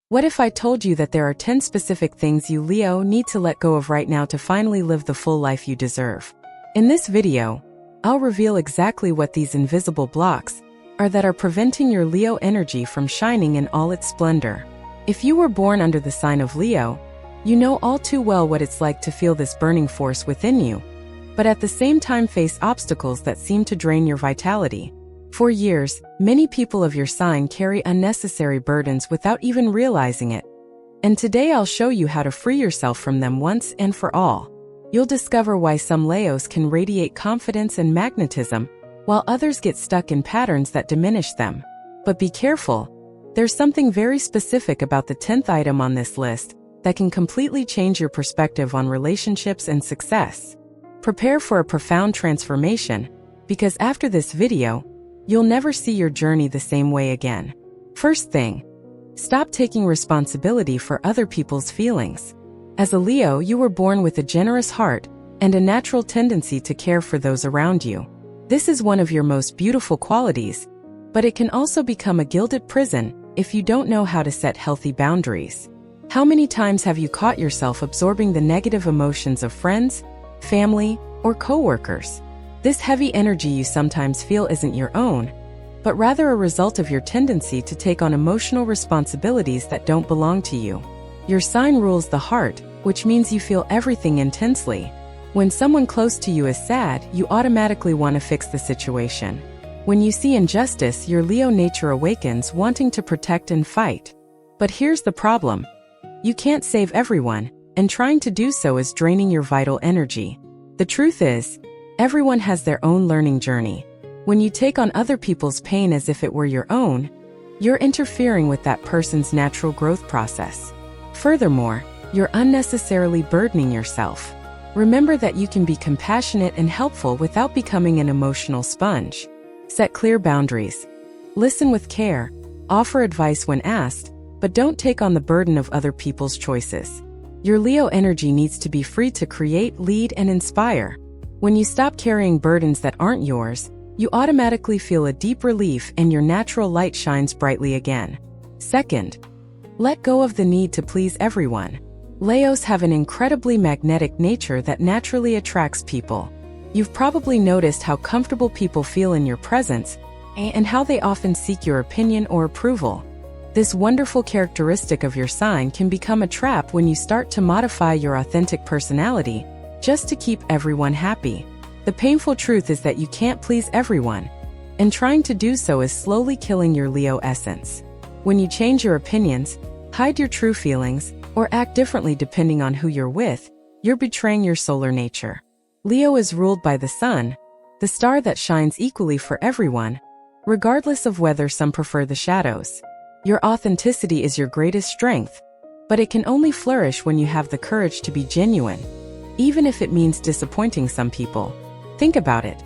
What if I told you that there are 10 specific things you, Leo, need to let go of right now to finally live the full life you deserve? In this video, I'll reveal exactly what these invisible blocks are that are preventing your Leo energy from shining in all its splendor. If you were born under the sign of Leo, you know all too well what it's like to feel this burning force within you, but at the same time face obstacles that seem to drain your vitality. For years, many people of your sign carry unnecessary burdens without even realizing it. And today I'll show you how to free yourself from them once and for all. You'll discover why some Leos can radiate confidence and magnetism, while others get stuck in patterns that diminish them. But be careful. There's something very specific about the 10th item on this list that can completely change your perspective on relationships and success. Prepare for a profound transformation, because after this video, you'll never see your journey the same way again. First thing, stop taking responsibility for other people's feelings. As a Leo, you were born with a generous heart and a natural tendency to care for those around you. This is one of your most beautiful qualities, but it can also become a gilded prison if you don't know how to set healthy boundaries. How many times have you caught yourself absorbing the negative emotions of friends, family, or coworkers? This heavy energy you sometimes feel isn't your own, but rather a result of your tendency to take on emotional responsibilities that don't belong to you. Your sign rules the heart, which means you feel everything intensely. When someone close to you is sad, you automatically want to fix the situation. When you see injustice, your Leo nature awakens, wanting to protect and fight. But here's the problem. You can't save everyone, and trying to do so is draining your vital energy. The truth is, everyone has their own learning journey. When you take on other people's pain as if it were your own, you're interfering with that person's natural growth process. Furthermore, you're unnecessarily burdening yourself. Remember that you can be compassionate and helpful without becoming an emotional sponge. Set clear boundaries. Listen with care, offer advice when asked, but don't take on the burden of other people's choices. Your Leo energy needs to be free to create, lead, and inspire. When you stop carrying burdens that aren't yours, you automatically feel a deep relief and your natural light shines brightly again. Second, let go of the need to please everyone. Leos have an incredibly magnetic nature that naturally attracts people. You've probably noticed how comfortable people feel in your presence and how they often seek your opinion or approval. This wonderful characteristic of your sign can become a trap when you start to modify your authentic personality just to keep everyone happy. The painful truth is that you can't please everyone, and trying to do so is slowly killing your Leo essence. When you change your opinions, hide your true feelings, or act differently depending on who you're with, you're betraying your solar nature. Leo is ruled by the sun, the star that shines equally for everyone, regardless of whether some prefer the shadows. Your authenticity is your greatest strength, but it can only flourish when you have the courage to be genuine, even if it means disappointing some people. Think about it.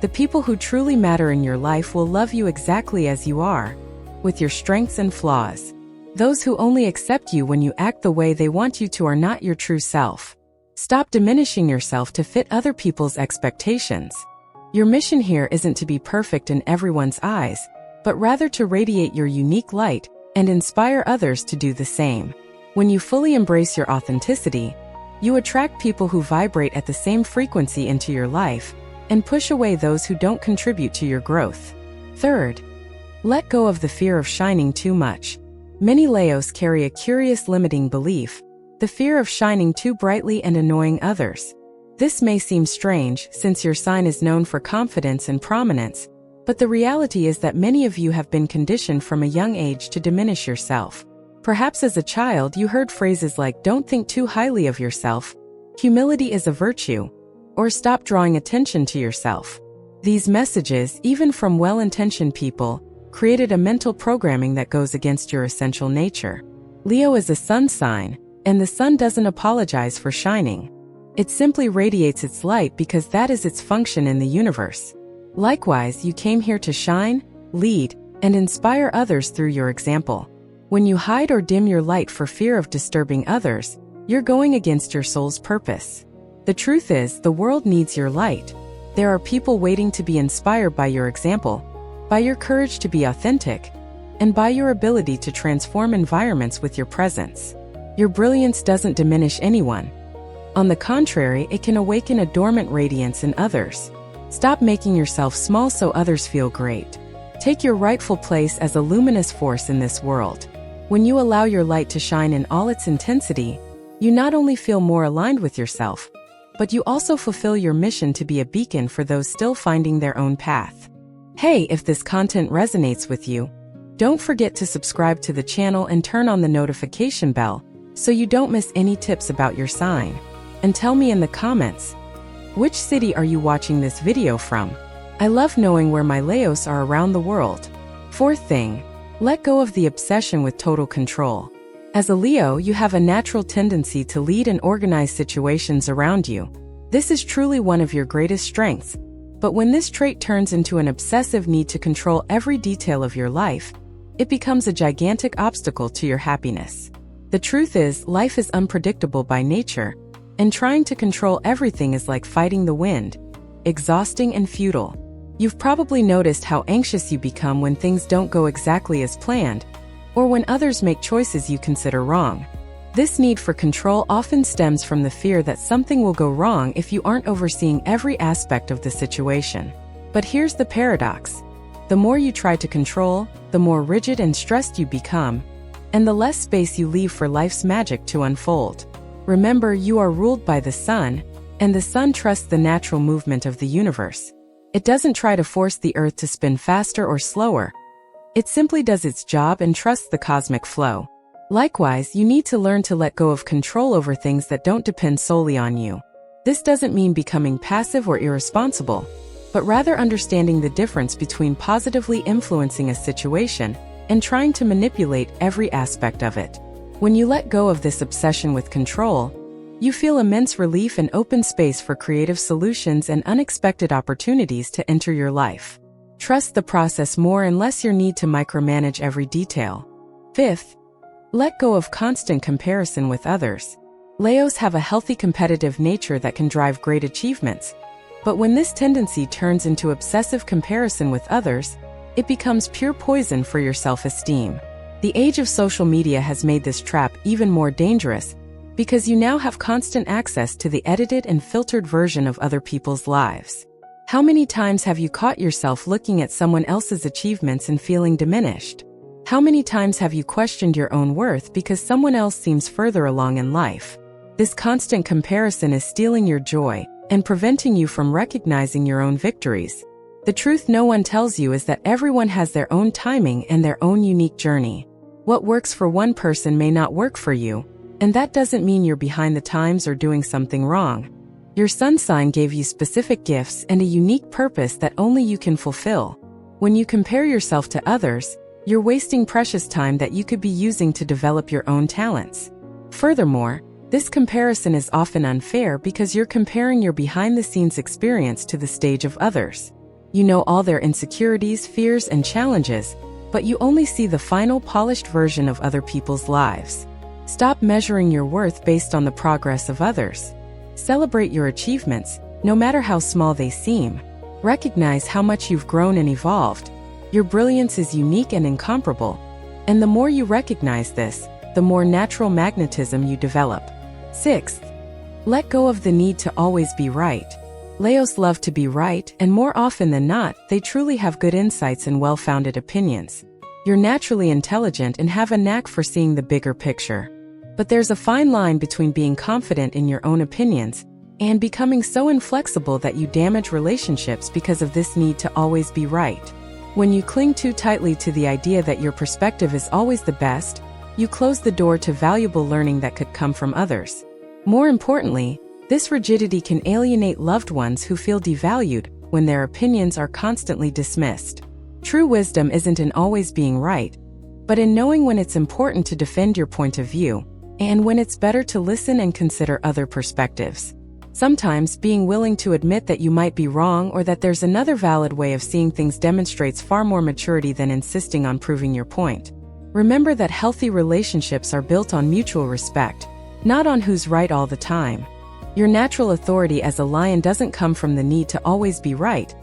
The people who truly matter in your life will love you exactly as you are, with your strengths and flaws. Those who only accept you when you act the way they want you to are not your true self. Stop diminishing yourself to fit other people's expectations. Your mission here isn't to be perfect in everyone's eyes, but rather to radiate your unique light and inspire others to do the same. When you fully embrace your authenticity, you attract people who vibrate at the same frequency into your life and push away those who don't contribute to your growth. Third, let go of the fear of shining too much. Many Leos carry a curious limiting belief, the fear of shining too brightly and annoying others. This may seem strange since your sign is known for confidence and prominence, but the reality is that many of you have been conditioned from a young age to diminish yourself. Perhaps as a child you heard phrases like "don't think too highly of yourself," "humility is a virtue," or "stop drawing attention to yourself." These messages, even from well-intentioned people, created a mental programming that goes against your essential nature. Leo is a sun sign, and the sun doesn't apologize for shining. It simply radiates its light because that is its function in the universe. Likewise, you came here to shine, lead, and inspire others through your example. When you hide or dim your light for fear of disturbing others, you're going against your soul's purpose. The truth is, the world needs your light. There are people waiting to be inspired by your example, by your courage to be authentic, and by your ability to transform environments with your presence. Your brilliance doesn't diminish anyone. On the contrary, it can awaken a dormant radiance in others. Stop making yourself small so others feel great. Take your rightful place as a luminous force in this world. When you allow your light to shine in all its intensity, you not only feel more aligned with yourself, but you also fulfill your mission to be a beacon for those still finding their own path. Hey, if this content resonates with you, don't forget to subscribe to the channel and turn on the notification bell so you don't miss any tips about your sign. And tell me in the comments, which city are you watching this video from? I love knowing where my Leos are around the world. Fourth thing, let go of the obsession with total control. As a Leo, you have a natural tendency to lead and organize situations around you. This is truly one of your greatest strengths. But when this trait turns into an obsessive need to control every detail of your life, it becomes a gigantic obstacle to your happiness. The truth is, life is unpredictable by nature, and trying to control everything is like fighting the wind, exhausting and futile. You've probably noticed how anxious you become when things don't go exactly as planned, or when others make choices you consider wrong. This need for control often stems from the fear that something will go wrong if you aren't overseeing every aspect of the situation. But here's the paradox. The more you try to control, the more rigid and stressed you become, and the less space you leave for life's magic to unfold. Remember, you are ruled by the sun, and the sun trusts the natural movement of the universe. It doesn't try to force the earth to spin faster or slower. It simply does its job and trusts the cosmic flow. Likewise, you need to learn to let go of control over things that don't depend solely on you. This doesn't mean becoming passive or irresponsible, but rather understanding the difference between positively influencing a situation and trying to manipulate every aspect of it. When you let go of this obsession with control, you feel immense relief and open space for creative solutions and unexpected opportunities to enter your life. Trust the process more and less your need to micromanage every detail. Fifth, let go of constant comparison with others. Leos have a healthy competitive nature that can drive great achievements, but when this tendency turns into obsessive comparison with others, it becomes pure poison for your self-esteem. The age of social media has made this trap even more dangerous, because you now have constant access to the edited and filtered version of other people's lives. How many times have you caught yourself looking at someone else's achievements and feeling diminished? How many times have you questioned your own worth because someone else seems further along in life? This constant comparison is stealing your joy and preventing you from recognizing your own victories. The truth no one tells you is that everyone has their own timing and their own unique journey. What works for one person may not work for you, and that doesn't mean you're behind the times or doing something wrong. Your sun sign gave you specific gifts and a unique purpose that only you can fulfill. When you compare yourself to others, you're wasting precious time that you could be using to develop your own talents. Furthermore, this comparison is often unfair because you're comparing your behind-the-scenes experience to the stage of others. You know all their insecurities, fears, and challenges, but you only see the final polished version of other people's lives. Stop measuring your worth based on the progress of others. Celebrate your achievements, no matter how small they seem. Recognize how much you've grown and evolved. Your brilliance is unique and incomparable, and the more you recognize this, the more natural magnetism you develop. Sixth, let go of the need to always be right. Leos love to be right, and more often than not, they truly have good insights and well-founded opinions. You're naturally intelligent and have a knack for seeing the bigger picture. But there's a fine line between being confident in your own opinions and becoming so inflexible that you damage relationships because of this need to always be right. When you cling too tightly to the idea that your perspective is always the best, you close the door to valuable learning that could come from others. More importantly, this rigidity can alienate loved ones who feel devalued when their opinions are constantly dismissed. True wisdom isn't in always being right, but in knowing when it's important to defend your point of view, and when it's better to listen and consider other perspectives. Sometimes, being willing to admit that you might be wrong or that there's another valid way of seeing things demonstrates far more maturity than insisting on proving your point. Remember that healthy relationships are built on mutual respect, not on who's right all the time. Your natural authority as a lion doesn't come from the need to always be right,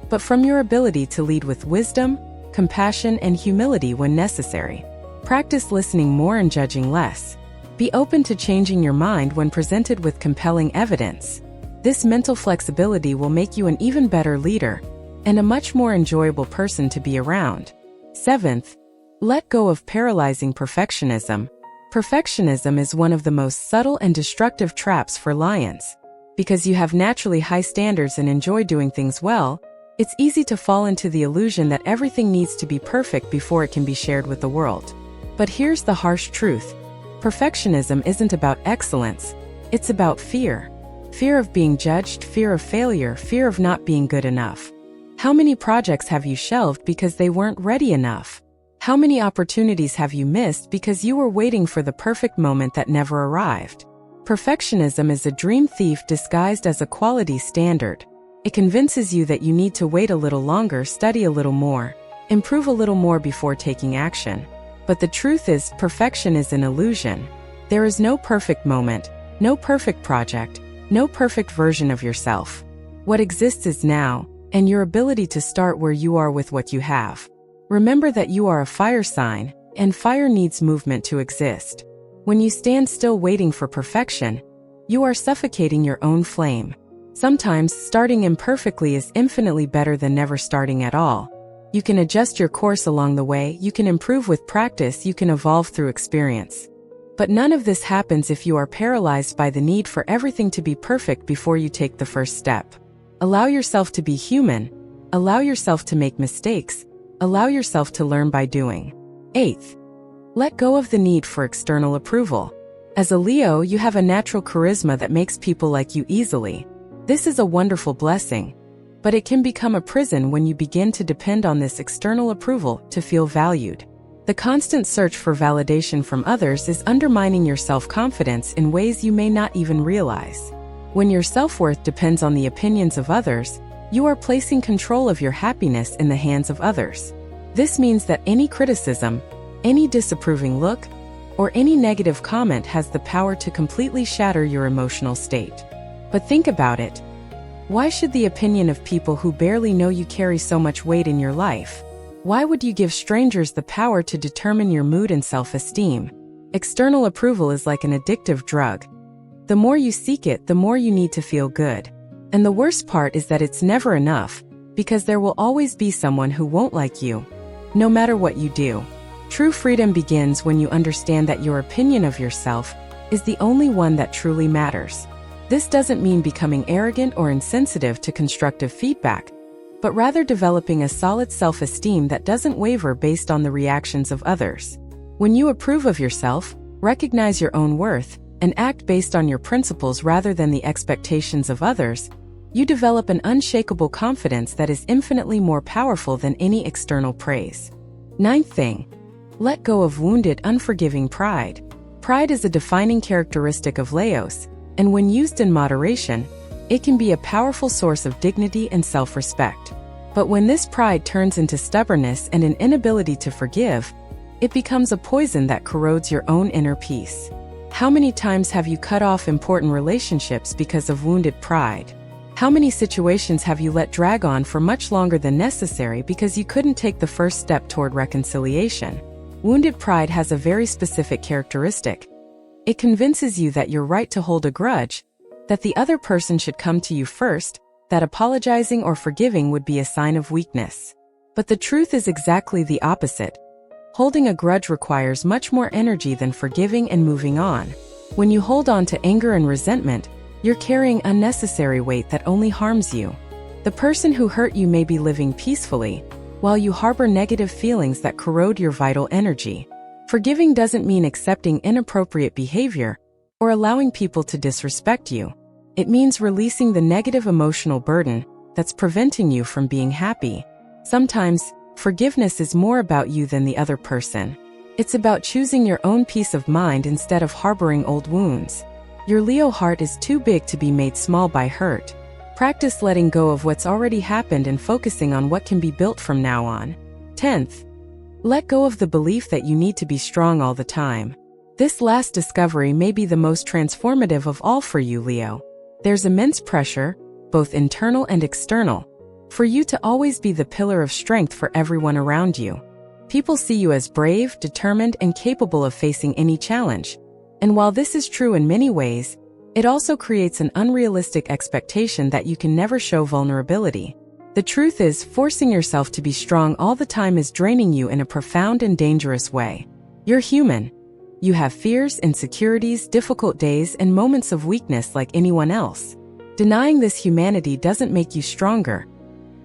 but from your ability to lead with wisdom, compassion, and humility when necessary. Practice listening more and judging less. Be open to changing your mind when presented with compelling evidence. This mental flexibility will make you an even better leader and a much more enjoyable person to be around. 7th, let go of paralyzing perfectionism. Perfectionism is one of the most subtle and destructive traps for lions. Because you have naturally high standards and enjoy doing things well, it's easy to fall into the illusion that everything needs to be perfect before it can be shared with the world. But here's the harsh truth. Perfectionism isn't about excellence, it's about fear. Fear of being judged, fear of failure, fear of not being good enough. How many projects have you shelved because they weren't ready enough? How many opportunities have you missed because you were waiting for the perfect moment that never arrived? Perfectionism is a dream thief disguised as a quality standard. It convinces you that you need to wait a little longer, study a little more, improve a little more before taking action. But the truth is, perfection is an illusion. There is no perfect moment, no perfect project, no perfect version of yourself. What exists is now, and your ability to start where you are with what you have. Remember that you are a fire sign, and fire needs movement to exist. When you stand still waiting for perfection, you are suffocating your own flame. Sometimes, starting imperfectly is infinitely better than never starting at all. You can adjust your course along the way, you can improve with practice, you can evolve through experience. But none of this happens if you are paralyzed by the need for everything to be perfect before you take the first step. Allow yourself to be human. Allow yourself to make mistakes. Allow yourself to learn by doing. 8th, let go of the need for external approval. As a Leo, you have a natural charisma that makes people like you easily. This is a wonderful blessing, but it can become a prison when you begin to depend on this external approval to feel valued. The constant search for validation from others is undermining your self-confidence in ways you may not even realize. When your self-worth depends on the opinions of others, you are placing control of your happiness in the hands of others. This means that any criticism, any disapproving look, or any negative comment has the power to completely shatter your emotional state. But think about it. Why should the opinion of people who barely know you carry so much weight in your life? Why would you give strangers the power to determine your mood and self-esteem? External approval is like an addictive drug. The more you seek it, the more you need to feel good. And the worst part is that it's never enough, because there will always be someone who won't like you, no matter what you do. True freedom begins when you understand that your opinion of yourself is the only one that truly matters. This doesn't mean becoming arrogant or insensitive to constructive feedback, but rather developing a solid self-esteem that doesn't waver based on the reactions of others. When you approve of yourself, recognize your own worth, and act based on your principles rather than the expectations of others, you develop an unshakable confidence that is infinitely more powerful than any external praise. 9th thing, let go of wounded, unforgiving pride. Pride is a defining characteristic of Leos, and when used in moderation, it can be a powerful source of dignity and self-respect. But when this pride turns into stubbornness and an inability to forgive, it becomes a poison that corrodes your own inner peace. How many times have you cut off important relationships because of wounded pride? How many situations have you let drag on for much longer than necessary because you couldn't take the first step toward reconciliation? Wounded pride has a very specific characteristic. It convinces you that you're right to hold a grudge, that the other person should come to you first, that apologizing or forgiving would be a sign of weakness. But the truth is exactly the opposite. Holding a grudge requires much more energy than forgiving and moving on. When you hold on to anger and resentment, you're carrying unnecessary weight that only harms you. The person who hurt you may be living peacefully, while you harbor negative feelings that corrode your vital energy. Forgiving doesn't mean accepting inappropriate behavior or allowing people to disrespect you. It means releasing the negative emotional burden that's preventing you from being happy. Sometimes, forgiveness is more about you than the other person. It's about choosing your own peace of mind instead of harboring old wounds. Your Leo heart is too big to be made small by hurt. Practice letting go of what's already happened and focusing on what can be built from now on. 10th, let go of the belief that you need to be strong all the time. This last discovery may be the most transformative of all for you, Leo. There's immense pressure, both internal and external, For you to always be the pillar of strength for everyone around you. People see you as brave, determined, and capable of facing any challenge. And while this is true in many ways, it also creates an unrealistic expectation that you can never show vulnerability. The truth is, forcing yourself to be strong all the time is draining you in a profound and dangerous way. You're human. You have fears, insecurities, difficult days, and moments of weakness like anyone else. Denying this humanity doesn't make you stronger.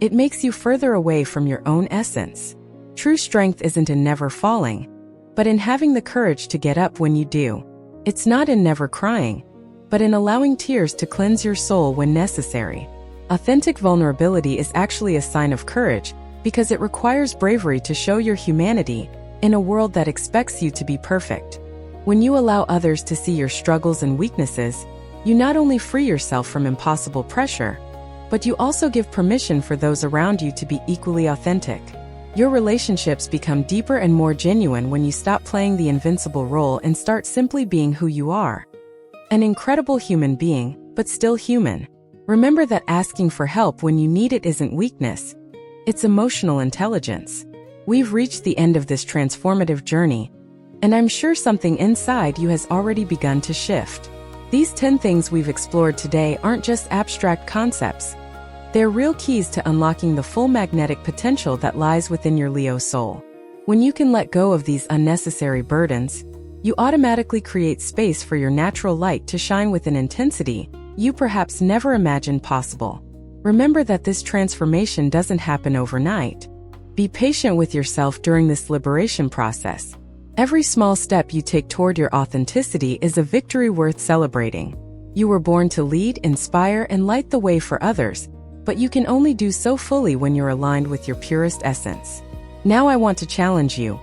It makes you further away from your own essence. True strength isn't in never falling, but in having the courage to get up when you do. It's not in never crying, but in allowing tears to cleanse your soul when necessary. Authentic vulnerability is actually a sign of courage because it requires bravery to show your humanity in a world that expects you to be perfect. When you allow others to see your struggles and weaknesses, you not only free yourself from impossible pressure, but you also give permission for those around you to be equally authentic. Your relationships become deeper and more genuine when you stop playing the invincible role and start simply being who you are. An incredible human being, but still human. Remember that asking for help when you need it isn't weakness. It's emotional intelligence. We've reached the end of this transformative journey, and I'm sure something inside you has already begun to shift. These 10 things we've explored today aren't just abstract concepts. They're real keys to unlocking the full magnetic potential that lies within your Leo soul. When you can let go of these unnecessary burdens, you automatically create space for your natural light to shine with an intensity you perhaps never imagined possible. Remember that this transformation doesn't happen overnight. Be patient with yourself during this liberation process. Every small step you take toward your authenticity is a victory worth celebrating. You were born to lead, inspire, and light the way for others, but you can only do so fully when you're aligned with your purest essence. Now I want to challenge you.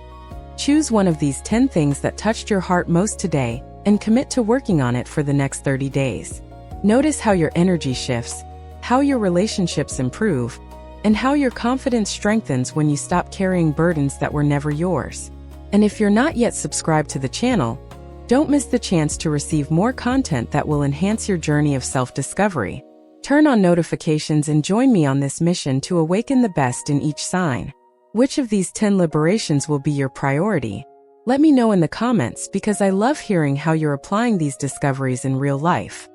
Choose one of these 10 things that touched your heart most today and commit to working on it for the next 30 days. Notice how your energy shifts, how your relationships improve, and how your confidence strengthens when you stop carrying burdens that were never yours. And if you're not yet subscribed to the channel, don't miss the chance to receive more content that will enhance your journey of self-discovery. Turn on notifications and join me on this mission to awaken the best in each sign. Which of these 10 liberations will be your priority? Let me know in the comments because I love hearing how you're applying these discoveries in real life.